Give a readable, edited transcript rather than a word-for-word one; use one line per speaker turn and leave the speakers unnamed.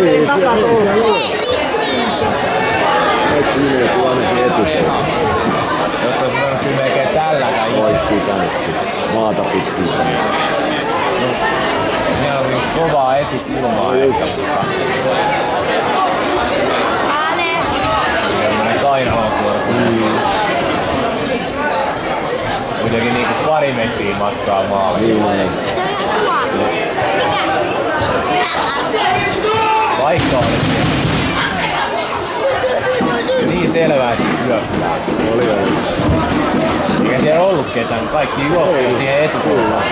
Niin, takapuolella.
Kaikki menee tuonne etupuolelle.
Jotta olisi voinut kyllä melkein tälläkään.
Ois pitänyt maata pitkin.
Ihan oli kovaa etukulmaa ehkä, mutta... Semmonen kainalotuora. Kuitenkin niinku pari metriä matkaa maaliin.
Niin näin.
Vaikka oli niin selvää, että syökkää.
Oli.
Eikä siellä ollut ketään, kaikki juoksee siihen etukulmaan.